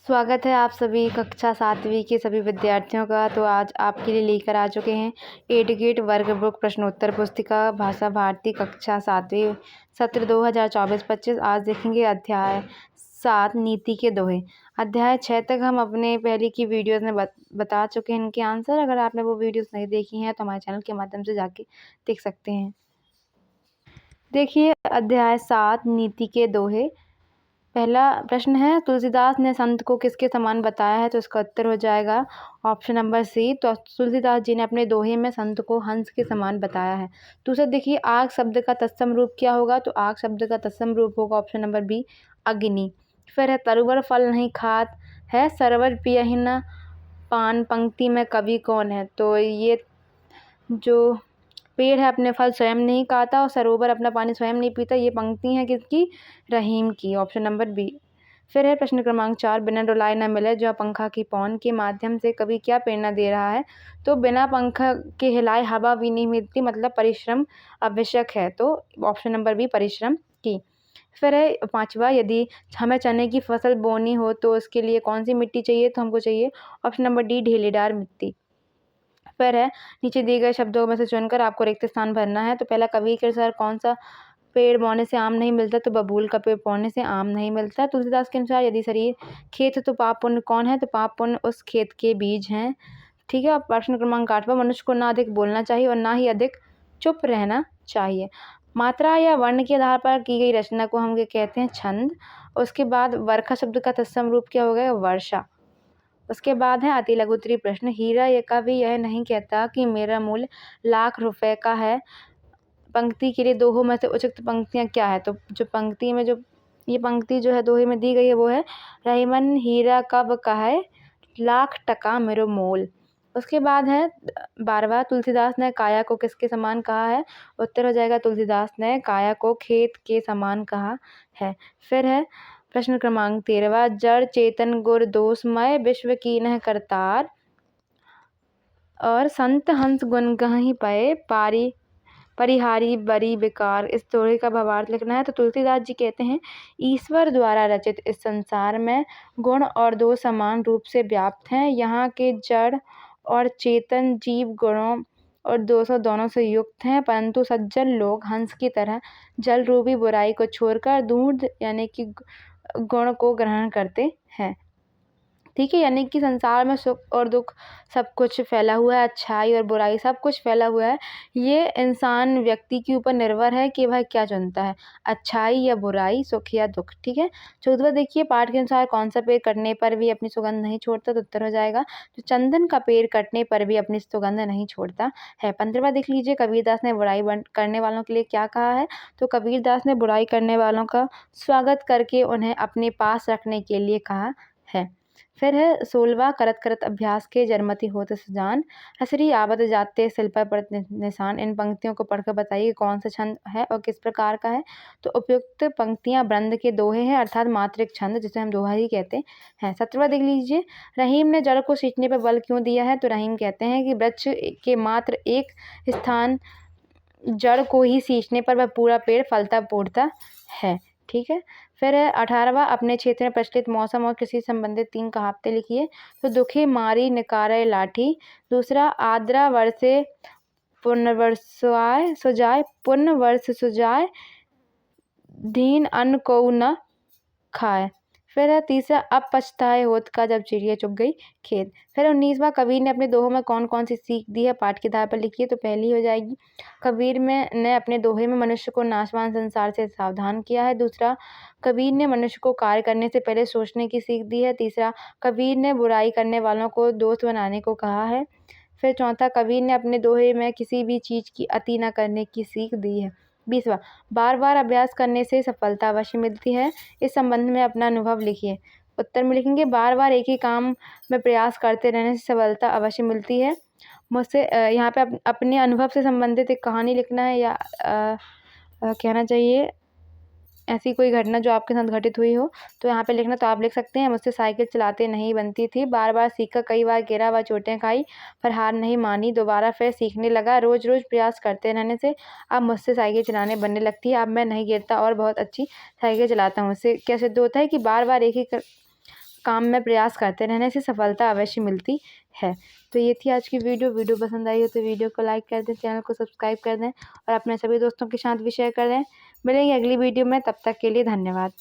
स्वागत है आप सभी कक्षा 7वीं के सभी विद्यार्थियों का। तो आज आपके लिए लेकर आ चुके हैं एडुकेट वर्ग बुक प्रश्नोत्तर पुस्तिका भाषा भारती कक्षा 7वीं सत्र 2024-25। आज देखेंगे अध्याय 7 नीति के दोहे। अध्याय 6 तक हम अपने पहले की वीडियोस में बता चुके हैं इनके आंसर। अगर आपने वो वीडियोस नहीं देखी हैं तो हमारे चैनल के माध्यम से जाके देख सकते हैं। देखिए अध्याय 7 नीति के दोहे। पहला प्रश्न है, तुलसीदास ने संत को किसके समान बताया है? तो इसका उत्तर हो जाएगा ऑप्शन नंबर सी। तो तुलसीदास जी ने अपने दोहे में संत को हंस के समान बताया है। दूसरा देखिए, आग शब्द का तत्सम रूप क्या होगा? तो आग शब्द का तत्सम रूप होगा ऑप्शन नंबर बी, अग्नि। फिर है, तरुवर फल नहीं खात है, सरवर पियहि न पान, पंक्ति में कवि कौन है? तो ये जो पेड़ है अपने फल स्वयं नहीं खाता और सरोवर अपना पानी स्वयं नहीं पीता, ये पंक्ति है किसकी? रहीम की, ऑप्शन नंबर बी। फिर है प्रश्न क्रमांक 4, बिना डुलाए न मिले जो पंखा की पौन के माध्यम से कवि क्या प्रेरणा दे रहा है? तो बिना पंखा के हिलाए हवा भी नहीं मिलती, मतलब परिश्रम आवश्यक है। तो ऑप्शन नंबर बी, परिश्रम की। फिर है 5वां, यदि हमें चने की फसल बोनी हो तो उसके लिए कौन सी मिट्टी चाहिए? तो हमको चाहिए ऑप्शन नंबर डी, ढेलेदार मिट्टी। फिर है, नीचे दिए गए शब्दों में से चुनकर आपको रिक्त स्थान भरना है। तो पहला, कवि के अनुसार कौन सा पेड़ बोने से आम नहीं मिलता? तो बबूल का पेड़ बोने से आम नहीं मिलता। तुलसीदास के अनुसार यदि शरीर खेत तो पाप पुण्य कौन है? तो पाप पुण्य उस खेत के बीज हैं। ठीक है। अब प्रश्न क्रमांक 8वां, मनुष्य को ना अधिक बोलना चाहिए और ना ही अधिक चुप रहना चाहिए। मात्रा या वर्ण के आधार पर की गई रचना को हम कहते हैं छंद। उसके बाद वर्षा शब्द का तत्सम रूप क्या हो गया? वर्षा। उसके बाद है अति लघुत्तरी प्रश्न, हीरा ये कभी यह नहीं कहता कि मेरा मूल्य लाख रुपए का है, पंक्ति के लिए दोहों में से उचित पंक्तियां क्या है? तो जो पंक्ति में जो ये पंक्ति जो है दोहे में दी गई है वो है, रहीमन हीरा कब कहे लाख टका मेरो मोल। उसके बाद है 12वां, तुलसीदास ने काया को किसके समान कहा है? उत्तर हो जाएगा, तुलसीदास ने काया को खेत के समान कहा है। फिर है प्रश्न क्रमांक 13वां, जड़ चेतन गुर दोषमय विश्व कीन्ह करतार, और संत हंस गुण गहि पए पारी परिहारी बरी विकार। इस दोहे का भावार्थ लिखना है। तो तुलसीदास जी कहते हैं, ईश्वर द्वारा रचित इस संसार में गुण और दोष समान रूप से व्याप्त हैं। यहाँ के जड़ और चेतन जीव गुणों और दोषों दोनों से युक्त हैं, परंतु सज्जन लोग हंस की तरह जल रूपी बुराई को छोड़कर दूध यानी कि गुण को ग्रहण करते हैं। ठीक है, यानी कि संसार में सुख और दुख सब कुछ फैला हुआ है, अच्छाई और बुराई सब कुछ फैला हुआ है। ये इंसान व्यक्ति के ऊपर निर्भर है कि वह क्या चुनता है, अच्छाई या बुराई, सुख या दुख। ठीक है। 14वां देखिए, पाठ के अनुसार कौन सा पेड़ कटने पर भी अपनी सुगंध नहीं छोड़ता? तो उत्तर हो जाएगा, तो चंदन का पेड़ कटने पर भी अपनी सुगंध नहीं छोड़ता है। 15वां देख लीजिए, कबीरदास ने बुराई करने वालों के लिए क्या कहा है? तो कबीरदास ने बुराई करने वालों का स्वागत करके उन्हें अपने पास रखने के लिए कहा है। फिर है 16वां, करत करत अभ्यास के जरमति होत सुजान, हसरी आवत जाते शिल पर पड़त निशान। इन पंक्तियों को पढ़कर बताइए कौन सा छंद है और किस प्रकार का है? तो उपयुक्त पंक्तियां ब्रंद के दोहे हैं, अर्थात मात्रिक छंद, जिसे हम दोहा ही कहते हैं। 17वां देख लीजिए, रहीम ने जड़ को सींचने पर बल क्यों दिया है? तो रहीम कहते हैं कि वृक्ष के मात्र एक स्थान जड़ को ही सींचने पर वह पूरा पेड़ फलता फूटता है। ठीक है। फिर है 18वां, अपने क्षेत्र में प्रचलित मौसम और कृषि संबंधित 3 कहावतें लिखिए। तो दुखी मारी निकारे लाठी, दूसरा आद्रा वर्षे पुनर्वर्षाय सुजाय, पूर्ण वर्ष सुजाय, दीन अन्न को न खाए। फिर है तीसरा, अब पछताए होत का जब चिड़िया चुग गई खेत। फिर 19वां, कबीर ने अपने दोहों में कौन कौन सी सीख दी है? पाठ के आधार पर लिखिए। तो पहली हो जाएगी, कबीर ने अपने दोहे में मनुष्य को नाशवान संसार से सावधान किया है। दूसरा, कबीर ने मनुष्य को कार्य करने से पहले सोचने की सीख दी है। तीसरा, कबीर ने बुराई करने वालों को दोस्त बनाने को कहा है। फिर चौथा, कबीर ने अपने दोहे में किसी भी चीज़ की अति न करने की सीख दी है। 20वां, बार बार अभ्यास करने से सफलता अवश्य मिलती है। इस संबंध में अपना अनुभव लिखिए। उत्तर में लिखेंगे, बार बार एक ही काम में प्रयास करते रहने से सफलता अवश्य मिलती है। मुझसे यहाँ पे अपने अनुभव से संबंधित एक कहानी लिखना है या कहना चाहिए ऐसी कोई घटना जो आपके साथ घटित हुई हो, तो यहाँ पे लिखना। तो आप लिख सकते हैं, मुझसे साइकिल चलाते नहीं बनती थी, बार बार सीखा, कई बार गिरा व चोटें खाई, पर हार नहीं मानी, दोबारा फिर सीखने लगा, रोज़ रोज़ प्रयास करते रहने से अब मुझसे साइकिल चलाने बनने लगती है। अब मैं नहीं गिरता और बहुत अच्छी साइकिल चलाता हूँ। इससे क्या सिद्ध होता है कि बार बार एक ही काम में प्रयास करते रहने से सफलता अवश्य मिलती है। तो ये थी आज की वीडियो पसंद आई हो तो वीडियो को लाइक कर दें, चैनल को सब्सक्राइब कर दें और अपने सभी दोस्तों के साथ भी शेयर कर दें। मिलेंगे अगली वीडियो में, तब तक के लिए धन्यवाद।